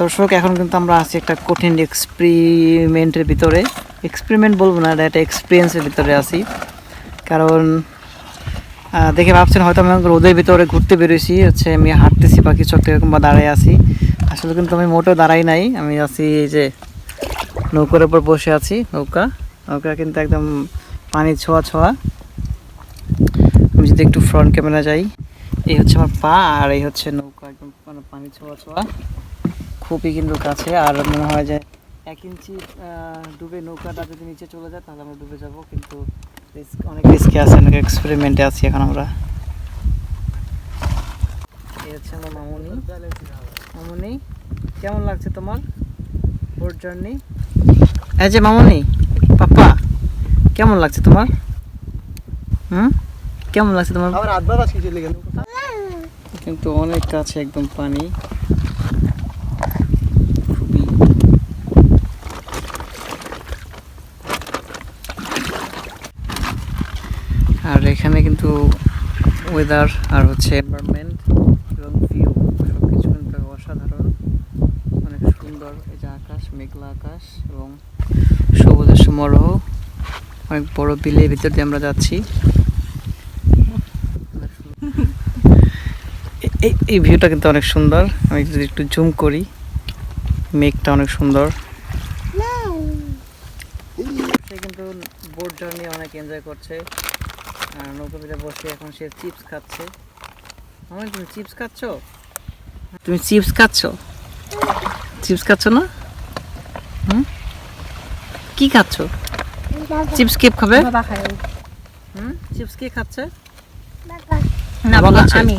দর্শক, এখন কিন্তু আমরা আছি একটা কঠিন এক্সপেরিমেন্টের ভিতরে। এক্সপেরিমেন্ট বলবো না, এটা একটা এক্সপিরিয়েন্সের ভিতরে আছি। কারণ দেখে ভাবছেন হয়তো আমি রোদের ভিতরে ঘুরতে বেরোইছি, হচ্ছে আমি হাঁটতেছি বা কিছু একটা এরকম বা দাঁড়ায় আছি। আসলে কিন্তু আমি মোটেও দাঁড়াই নাই, আমি আছি এই যে নৌকার উপর বসে আছি। নৌকা কিন্তু একদম পানি ছোঁয়া ছোঁয়া। আমি যদি একটু ফ্রন্ট ক্যামেরা যাই, এই হচ্ছে আমার পা আর এই হচ্ছে নৌকা, একদম মানে পানি ছোঁয়া ছোঁয়া, খুবই কিন্তু কাছে। আর মনে হয় যে 1 ইঞ্চি ডুবে নৌকাটা যদি নিচে চলে যায় তাহলে আমরা ডুবে যাব, কিন্তু অনেক রিস্কি আছে, অনেক এক্সপেরিমেন্টে আছি এখন আমরা। এই হচ্ছে আমার মামুনি। মামুনি, কেমন লাগছে তোমার বোট জার্নি? এই যে মামুনি, পাপা কেমন লাগছে তোমার? কেমন লাগছে তোমার? কিন্তু অনেক কাছে একদম পানি, খুবই। আর এখানে কিন্তু ওয়েদার আর হচ্ছে এনভায়রনমেন্ট এবং ভিউ সব কিছু কিন্তু অসাধারণ, অনেক সুন্দর। এই যে আকাশ, মেঘলা আকাশ এবং সবুজের সমারোহ। অনেক বড় বিলের ভিতর দিয়ে আমরা যাচ্ছি। এই ভিউটা কিন্তু অনেক সুন্দর। আমি যদি একটু জুম করি, মেঘটা অনেক সুন্দর। সে কিন্তু বোট জার্নি অনেক এনজয় করছে আর নৌকাতে বসে এখন সে চিপস খাচ্ছে। আমার, তুমি চিপস খাচ্ছ? তুমি চিপস খাচ্ছ? চিপস খাচ্ছ না? কি খাচ্ছ? চিপস কে খাবে? বাবা খায়। চিপস কে খাচ্ছে? না বাবা, খাচ্ছে? আমি